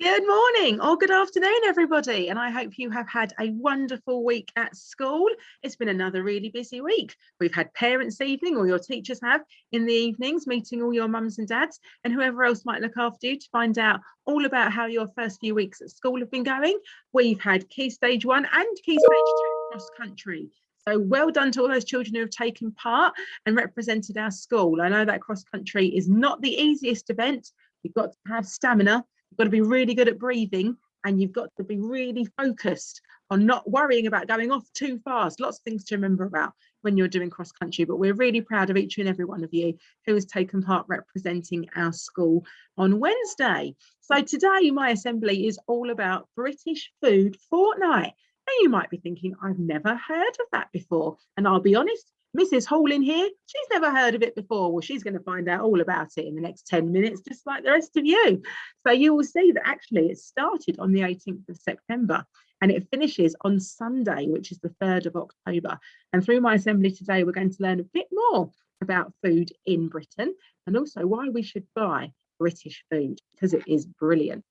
Good morning or good afternoon, everybody, and I hope you have had a wonderful week at school. It's been another really busy week. We've had parents' evening, or your teachers have in the evenings, meeting all your mums and dads and whoever else might look after you to find out all about how your first few weeks at school have been going. We've had Key Stage 1 and Key Stage 2 cross country. So well done to all those children who have taken part and represented our school. I know that cross country is not the easiest event. You've got to have stamina. You've got to be really good at breathing, and you've got to be really focused on not worrying about going off too fast. Lots of things to remember about when you're doing cross country, but we're really proud of each and every one of you who has taken part representing our school on Wednesday. So today my assembly is all about British Food Fortnight. And you might be thinking, I've never heard of that before. And I'll be honest, Mrs. Hall in here, she's never heard of it before. Well, she's going to find out all about it in the next 10 minutes, just like the rest of you. So you will see that actually it started on the 18th of September and it finishes on Sunday, which is the 3rd of October. And through my assembly today, we're going to learn a bit more about food in Britain and also why we should buy British food, because it is brilliant.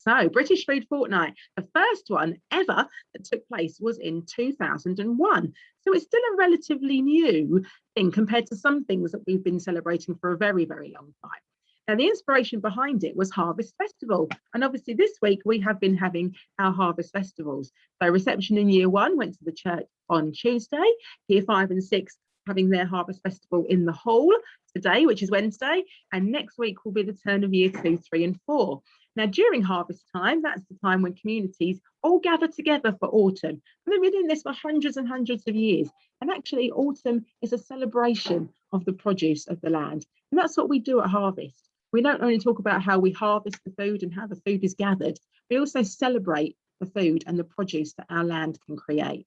So British Food Fortnight, the first one ever that took place was in 2001. So it's still a relatively new thing compared to some things that we've been celebrating for a very, very long time. Now, the inspiration behind it was Harvest Festival. And obviously this week we have been having our Harvest Festivals. So reception in Year 1 went to the church on Tuesday, Year 5 and 6 having their Harvest Festival in the hall today, which is Wednesday. And next week will be the turn of Year 2, 3 and 4. Now, during harvest time, that's the time when communities all gather together for autumn. And they've been doing this for hundreds and hundreds of years. And actually, autumn is a celebration of the produce of the land. And that's what we do at harvest. We don't only talk about how we harvest the food and how the food is gathered, we also celebrate the food and the produce that our land can create.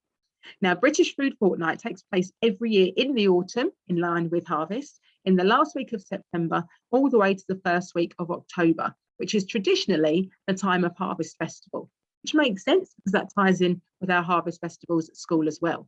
Now, British Food Fortnight takes place every year in the autumn, in line with harvest, in the last week of September, all the way to the first week of October, which is traditionally the time of Harvest Festival, which makes sense because that ties in with our Harvest Festivals at school as well.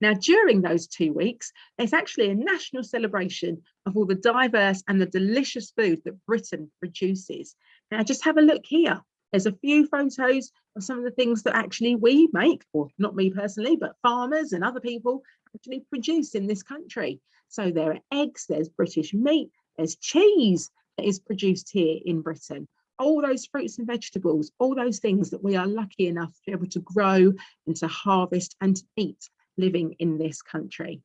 Now, during those 2 weeks, there's actually a national celebration of all the diverse and the delicious food that Britain produces. Now, just have a look here. There's a few photos of some of the things that actually we make, or not me personally, but farmers and other people actually produce in this country. So there are eggs, there's British meat, there's cheese that is produced here in Britain. All those fruits and vegetables, all those things that we are lucky enough to be able to grow and to harvest and to eat living in this country.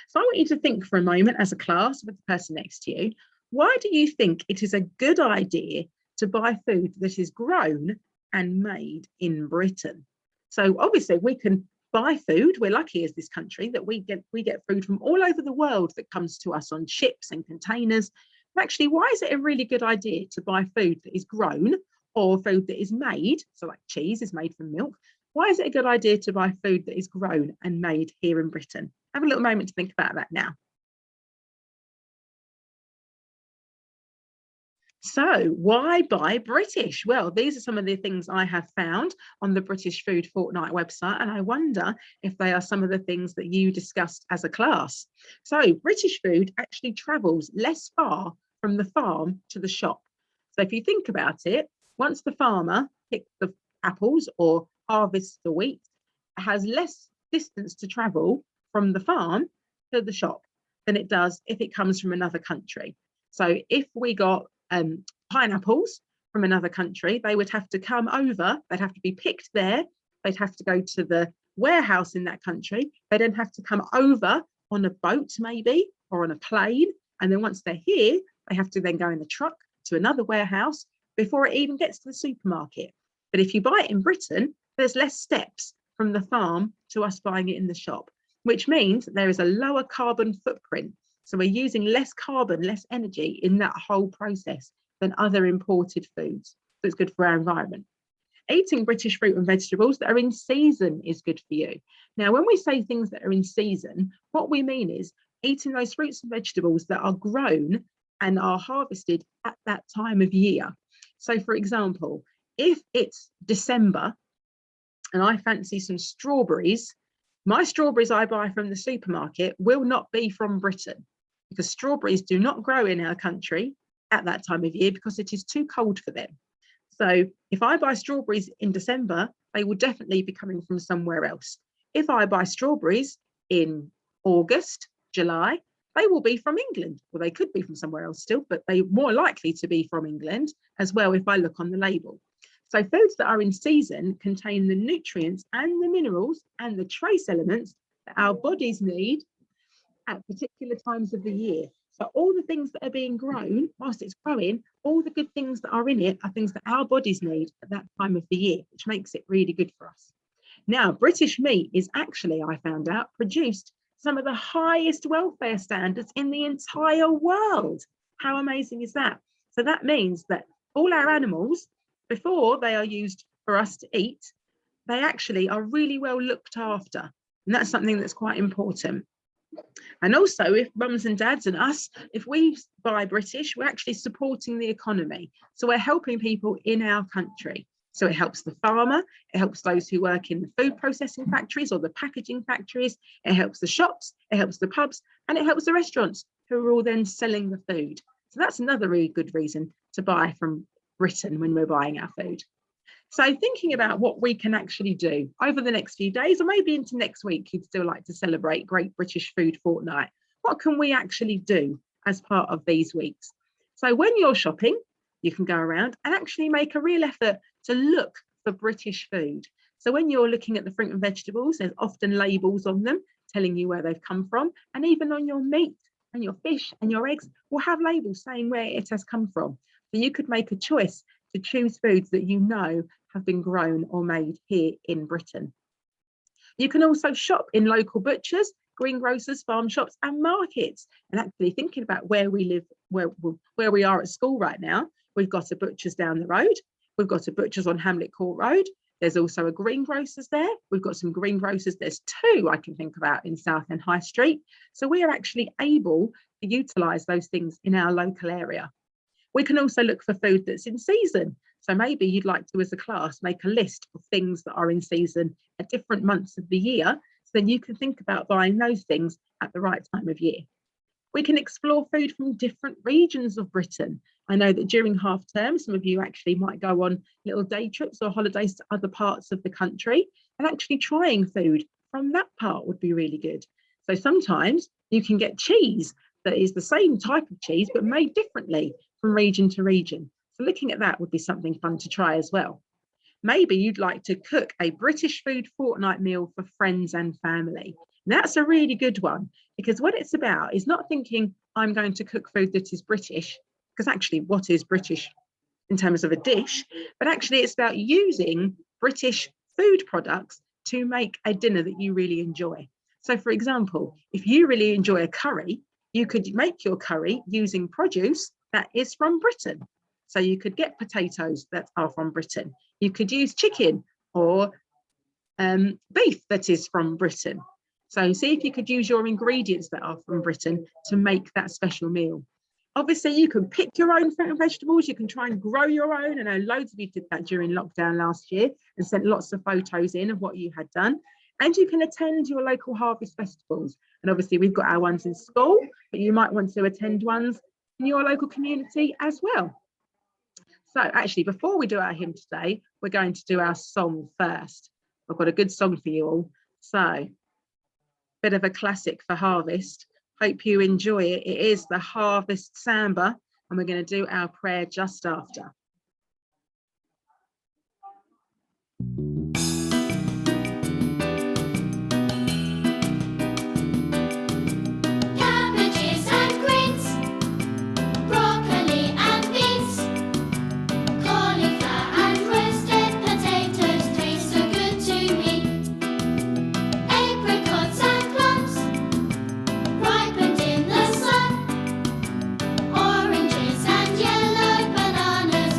So I want you to think for a moment as a class with the person next to you, why do you think it is a good idea to buy food that is grown and made in Britain? So obviously we can buy food. We're lucky as this country that we get food from all over the world that comes to us on ships and containers. But actually, why is it a really good idea to buy food that is grown or food that is made? So like cheese is made from milk. Why is it a good idea to buy food that is grown and made here in Britain? Have a little moment to think about that now. So why buy British? Well, these are some of the things I have found on the British Food Fortnight website, and I wonder if they are some of the things that you discussed as a class. So British food actually travels less far from the farm to the shop. So if you think about it, once the farmer picks the apples or harvests the wheat, it has less distance to travel from the farm to the shop than it does if it comes from another country. So if we got pineapples from another country, they would have to come over, they'd have to be picked there, they'd have to go to the warehouse in that country, they'd then have to come over on a boat maybe, or on a plane, and then once they're here, they have to then go in the truck to another warehouse before it even gets to the supermarket. But if you buy it in Britain, there's less steps from the farm to us buying it in the shop, which means there is a lower carbon footprint. So we're using less carbon, less energy in that whole process than other imported foods. So it's good for our environment. Eating British fruit and vegetables that are in season is good for you. Now, when we say things that are in season, what we mean is eating those fruits and vegetables that are grown and are harvested at that time of year. So for example, if it's December and I fancy some strawberries, my strawberries I buy from the supermarket will not be from Britain, because strawberries do not grow in our country at that time of year because it is too cold for them. So if I buy strawberries in December, they will definitely be coming from somewhere else. If I buy strawberries in August, July, they will be from England. Well, they could be from somewhere else still, but they're more likely to be from England as well if I look on the label. So foods that are in season contain the nutrients and the minerals and the trace elements that our bodies need at particular times of the year. So all the things that are being grown, whilst it's growing, all the good things that are in it are things that our bodies need at that time of the year, which makes it really good for us. Now, British meat is actually, I found out, produced some of the highest welfare standards in the entire world. How amazing is that? So that means that all our animals, before they are used for us to eat, they actually are really well looked after. And that's something that's quite important. And also, if mums and dads and us, if we buy British, we're actually supporting the economy. So we're helping people in our country. So it helps the farmer, it helps those who work in the food processing factories or the packaging factories, it helps the shops, it helps the pubs, and it helps the restaurants who are all then selling the food. So that's another really good reason to buy from Britain when we're buying our food. So thinking about what we can actually do over the next few days, or maybe into next week, you'd still like to celebrate Great British Food Fortnight. What can we actually do as part of these weeks? So when you're shopping, you can go around and actually make a real effort to look for British food. So when you're looking at the fruit and vegetables, there's often labels on them telling you where they've come from. And even on your meat and your fish and your eggs will have labels saying where it has come from. So you could make a choice to choose foods that you know have been grown or made here in Britain. You can also shop in local butchers, greengrocers, farm shops and markets. And actually thinking about where we live, where we are at school right now, we've got a butcher's down the road. We've got a butcher's on Hamlet Court Road. There's also a greengrocer's there. We've got some greengrocers. There's two I can think about in Southend High Street. So we are actually able to utilise those things in our local area. We can also look for food that's in season. So maybe you'd like to, as a class, make a list of things that are in season at different months of the year. So then you can think about buying those things at the right time of year. We can explore food from different regions of Britain. I know that during half term, some of you actually might go on little day trips or holidays to other parts of the country, and actually trying food from that part would be really good. So sometimes you can get cheese that is the same type of cheese, but made differently from region to region. So looking at that would be something fun to try as well. Maybe you'd like to cook a British food fortnight meal for friends and family. And that's a really good one, because what it's about is not thinking I'm going to cook food that is British, because actually what is British in terms of a dish, but actually it's about using British food products to make a dinner that you really enjoy. So for example, if you really enjoy a curry, you could make your curry using produce that is from Britain. So you could get potatoes that are from Britain. You could use chicken or beef that is from Britain. So see if you could use your ingredients that are from Britain to make that special meal. Obviously, you can pick your own fruit and vegetables. You can try and grow your own. I know loads of you did that during lockdown last year and sent lots of photos in of what you had done. And you can attend your local harvest festivals. And obviously, we've got our ones in school, but you might want to attend ones in your local community as well. So actually, before we do our hymn today, we're going to do our song first. I've got a good song for you all. So, bit of a classic for harvest. Hope you enjoy it. It is the Harvest Samba, and we're going to do our prayer just after. Oranges and yellow bananas.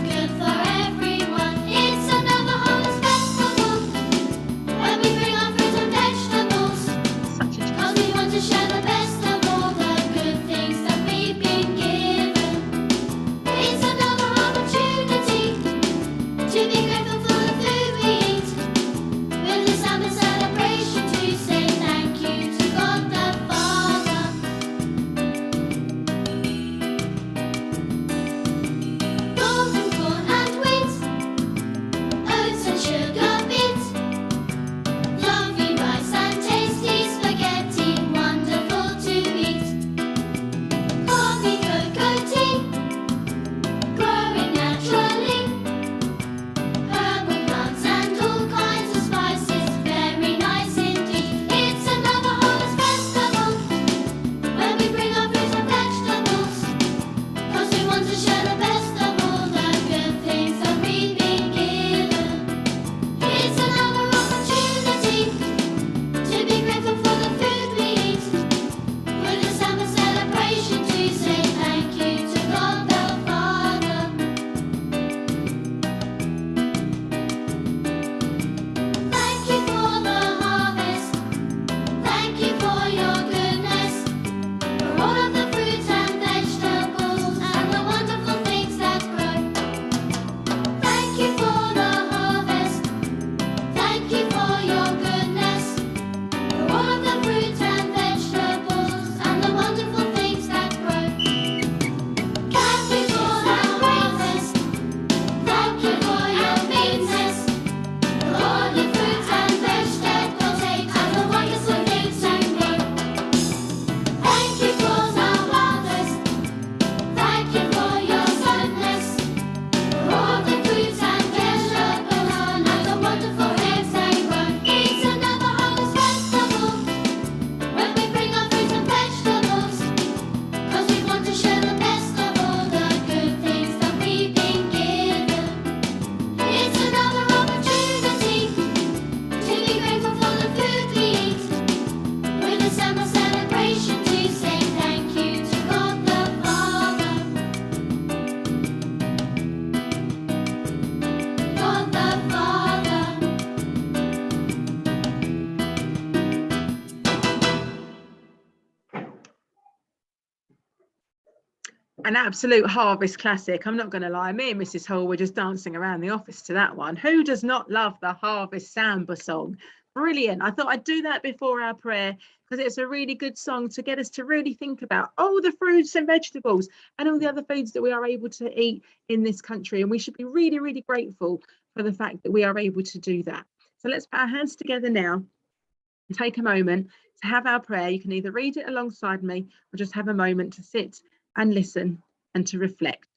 An absolute harvest classic. I'm not going to lie, me and Mrs. Hall were just dancing around the office to that one. Who does not love the harvest Samba song? Brilliant. I thought I'd do that before our prayer because it's a really good song to get us to really think about all the fruits and vegetables and all the other foods that we are able to eat in this country. And we should be really, really grateful for the fact that we are able to do that. So let's put our hands together now and take a moment to have our prayer. You can either read it alongside me or just have a moment to sit and listen and to reflect.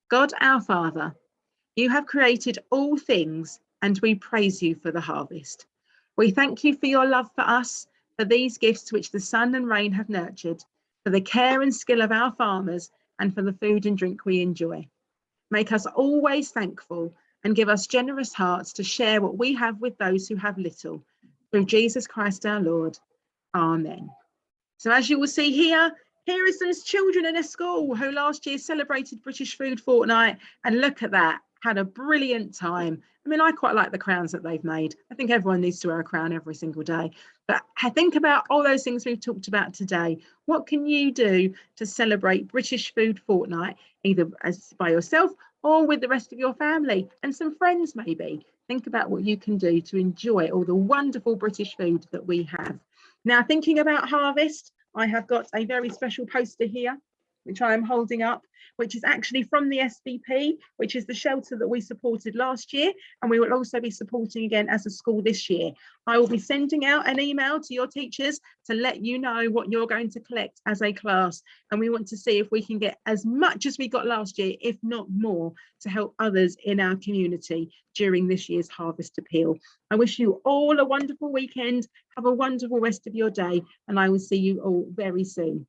God our Father, you have created all things and we praise you for the harvest. We thank you for your love for us, for these gifts which the sun and rain have nurtured, for the care and skill of our farmers and for the food and drink we enjoy. Make us always thankful and give us generous hearts to share what we have with those who have little. Through Jesus Christ our Lord. Amen. So as you will see here are some children in a school who last year celebrated British Food Fortnight, and look at that, had a brilliant time. I mean, I quite like the crowns that they've made. I think everyone needs to wear a crown every single day. But I think about all those things we've talked about today. What can you do to celebrate British Food Fortnight, either as by yourself or with the rest of your family and some friends maybe? Think about what you can do to enjoy all the wonderful British food that we have. Now, thinking about harvest, I have got a very special poster here, which I am holding up, which is actually from the SVP, which is the shelter that we supported last year, and we will also be supporting again as a school this year. I will be sending out an email to your teachers to let you know what you're going to collect as a class, and we want to see if we can get as much as we got last year, if not more, to help others in our community during this year's Harvest Appeal. I wish you all a wonderful weekend. Have a wonderful rest of your day, and I will see you all very soon.